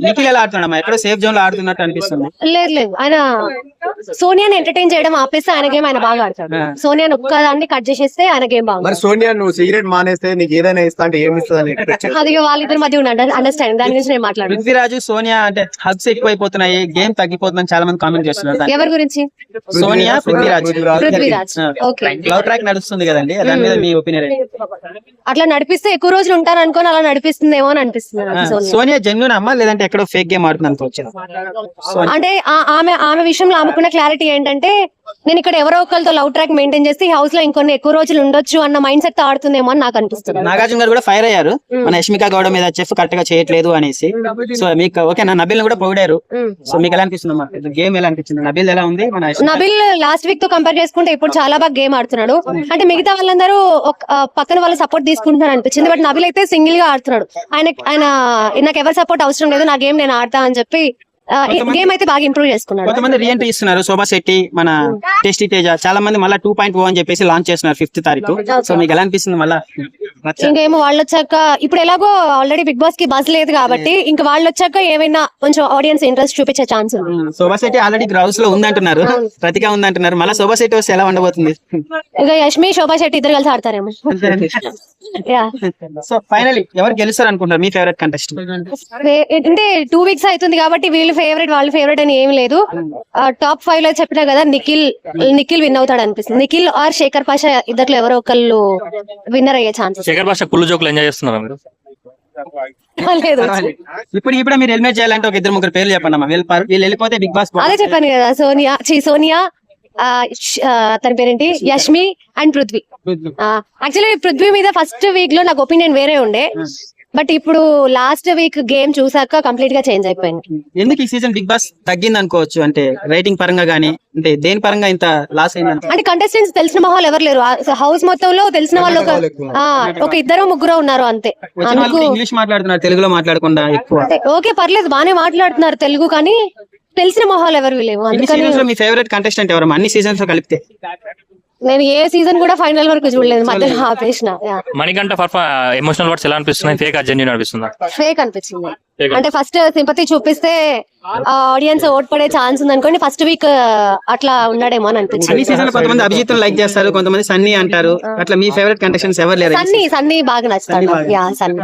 నిఖిల్ ఎలా ఆడుతున్నాడమ్మా? ఎక్కడో safe zone లో ఆడుతున్నట్టు అనిపిస్తుంది. లేదు లేదు, ఆయన సోనియాని ఎంటర్టైన్ చేయడం ఆపేస్తే ఆయన గేమ్ ఆయన బాగా ఆడతాడు. సోనియాని ఒక్కదాన్ని కట్ చేసేస్తే ఆయన గేమ్ బాగా. మరి సోనియా నువ్వు సిగరెట్ మానేస్తే నీకు ఏదైనా ఇస్తా అంటే ఏమి ఇస్తుంది? అది వాళ్ళిద్దరి మధ్య అండర్స్టాండింగ్, దాని గురించి నేను మాట్లాడాను. పృథ్వీరాజు సోనియా అంటే హగ్స్ ఎక్కువైపోతున్నాయి, గేమ్ తగ్గిపోతుందని చాలా మంది కామెంట్ చేస్తున్నారు. ఎవరి గురించి? Sonia Prithviraj okay, love track నడుస్తుంది కదండి, దాని మీద మీ ఒపీనియన్? అట్లా నడిపిస్తే ఎక్కువ రోజులు ఉంటాను అనుకోని అలా నడిపిస్తుందేమో అని అనిపిస్తుంది నాకు. సోనియా జెన్యూన్ అమ్మా లేదంటే ఎక్కడో ఫేక్ గేమ్ ఆడుతుంది అనుకోవచ్చు? అంటే ఆమె విషయంలో ఆమెకున్న క్లారిటీ ఏంటంటే, నేను ఇక్కడ ఎవరో ఒకరితో లవ్ ట్రాక్ మెయింటైన్ చేస్తే హౌస్ లో ఇంకొన్ని ఎక్కువ రోజులు ఉండొచ్చు అన్న మైండ్ సెట్ తో ఆడుతుందేమో అని నాకు అనిపిస్తుంది. నాగార్జున గారు కూడా ఫైర్ అయ్యారు మన యష్మిక గౌడ మీద, చెఫ్ కరెక్ట్ గా చేయట్లేదు అనేసి. సో మీకు ఓకే, నబిల్ కూడా పొగిడారు. సో మీకు ఎలా అనిపిస్తుంది గేమ్? ఎలా అనిపించింది? నబిల్ ఎలా ఉంది? నబిల్ లాస్ట్ వీక్ తో కంపేర్ చేసుకుంటే ఇప్పుడు చాలా బాగా గేమ్ ఆడుతున్నాడు. అంటే మిగతా వాళ్ళందరూ పక్కన వాళ్ళ సపోర్ట్ తీసుకుంటున్నారు అనిపించింది, బట్ నబిల్ అయితే సింగిల్ గా ఆడుతున్నాడు. ఆయన నాకు ఎవరి సపోర్ట్ అవసరం లేదు, నా గేమ్ నేను ఆడతా అని చెప్పి గేమ్ అయితే బాగా ఇంప్రూవ్ చేసుకున్నాడు. కొంతమంది రీఎంట్రీ ఇస్తున్నారు, శోభా శెట్టి, మన టేస్టీ తేజ, చాలా మంది మళ్ళీ 2.0 అని చెప్పేసి లాంచ్ చేస్తున్నారు 5th తారీఖు. సో మీకు ఎలా అనిపిస్తుంది మళ్ళా? ఇంకేమో వాళ్ళు వచ్చాక, ఇప్పుడు ఎలాగో ఆల్రెడీ బిగ్ బాస్ కి బస్ లేదు కాబట్టి ఇంకా వాళ్ళు వచ్చాక ఏమైనా కొంచెం ఆడియన్స్ ఇంట్రెస్ట్ చూపించే ఛాన్స్ ఉంది. శోభా శెట్టి ఆల్రెడీ గ్రౌండ్స్ లో ఉందంటున్నారు, ప్రతిగా ఉందంటున్నారు. మళ్ళీ శోభా శెట్టి వస్తే ఎలా ఉండబోతుంది? ఇక యష్మి శోభా శెట్టి ఇద్దరు కలిసి ఆడతారేమో. సో ఫైనలీ ఎవరు గెలుస్తారు అనుకుంటారు మీ ఫేవరెట్ కంటెస్టెంట్? అంటే 2 వీక్స్ అవుతుంది కాబట్టి వీళ్ళు ఫేవరెట్ వాళ్ళు ఫేవరెట్ అని ఏం లేదు. టాప్ 5 లో చెప్పినా కదా, నిఖిల్ విన్ అవుతాడు అనిపిస్తుంది. నిఖిల్ ఆర్ శేఖర్ పాషా ఇద్దరు ఎవరో ఒకళ్ళు విన్నర్ అయ్యే ఛాన్సెస్. శేఖర్ పాషా కుళ్ళు జోకులు ఎంజాయ్ చేస్తున్నారు మీరు? లేదు, ఇప్పుడు మీరు ఎలిమినేట్ చేయాలంటే ఒక 2-3 పేర్లు చెప్పండి అమ్మా. వీళ్ళు వెళ్ళిపోతే బిగ్ బాస్. అదే చెప్పాను కదా, సోనియా తన పేరేంటి, యష్మి అండ్ పృథ్వీ. యాక్చువల్లీ పృథ్వీ మీద ఫస్ట్ వీక్ లో నాకు ఒపీనియన్ వేరే ఉండే, బట్ ఇప్పుడు లాస్ట్ వీక్ గేమ్ చూసాక కంప్లీట్ గా చేంజ్ అయిపోయింది. ఎందుకు ఈ సీజన్ బిగ్ బాస్ తగ్గింది అనుకోవచ్చు? అంటే రైటింగ్ పరంగా గానీ, అంటే దేని పరంగా ఇంత లాస్ అయింది? అంటే కంటెస్టెంట్స్ తెలిసిన మొహాలు ఎవరు లేరు హౌస్ మొత్తంలో. తెలిసిన వాళ్ళు ఒక 2-3 ఉన్నారు అంతే. ఇంగ్లీష్ మాట్లాడుతున్నారు, తెలుగులో మాట్లాడకుండా ఎక్కువ. ఓకే పర్లేదు, బానే మాట్లాడుతున్నారు తెలుగు, కానీ తెలిసిన మొహాలు ఎవరు లేవు. అందుకని మీ ఫేవరెట్ కంటెస్టెంట్ ఎవరు అన్ని సీజన్స్ లో కలిపితే? నేను ఏ సీజన్ కూడా ఫైనల్ వరకు చూడలేదు, మధ్యలో ఆపేసిన. మణికంఠ ఎమోషనల్ వర్డ్స్ ఎలా అనిపిస్తున్నాయి? ఫేక్ జెన్యూన్ అనిపిస్తుందా? ఫేక్ అనిపించింది. అంటే ఫస్ట్ సింపతి చూపిస్తే ఆడియన్స్ ఓట్ పడే ఛాన్స్ ఉంది అనుకోండి, ఫస్ట్ వీక్ అట్లా ఉన్నాడేమో అని అనిపించింది. కొంతమంది అభిజిత్ లైక్ చేస్తారు, కొంతమంది సన్నీ అంటారు. అట్లా మీ ఫేవరెట్ కంటెస్టెంట్స్ ఎవరు లేరు? సన్నీ బాగా నచ్చుతాడు. సన్నీ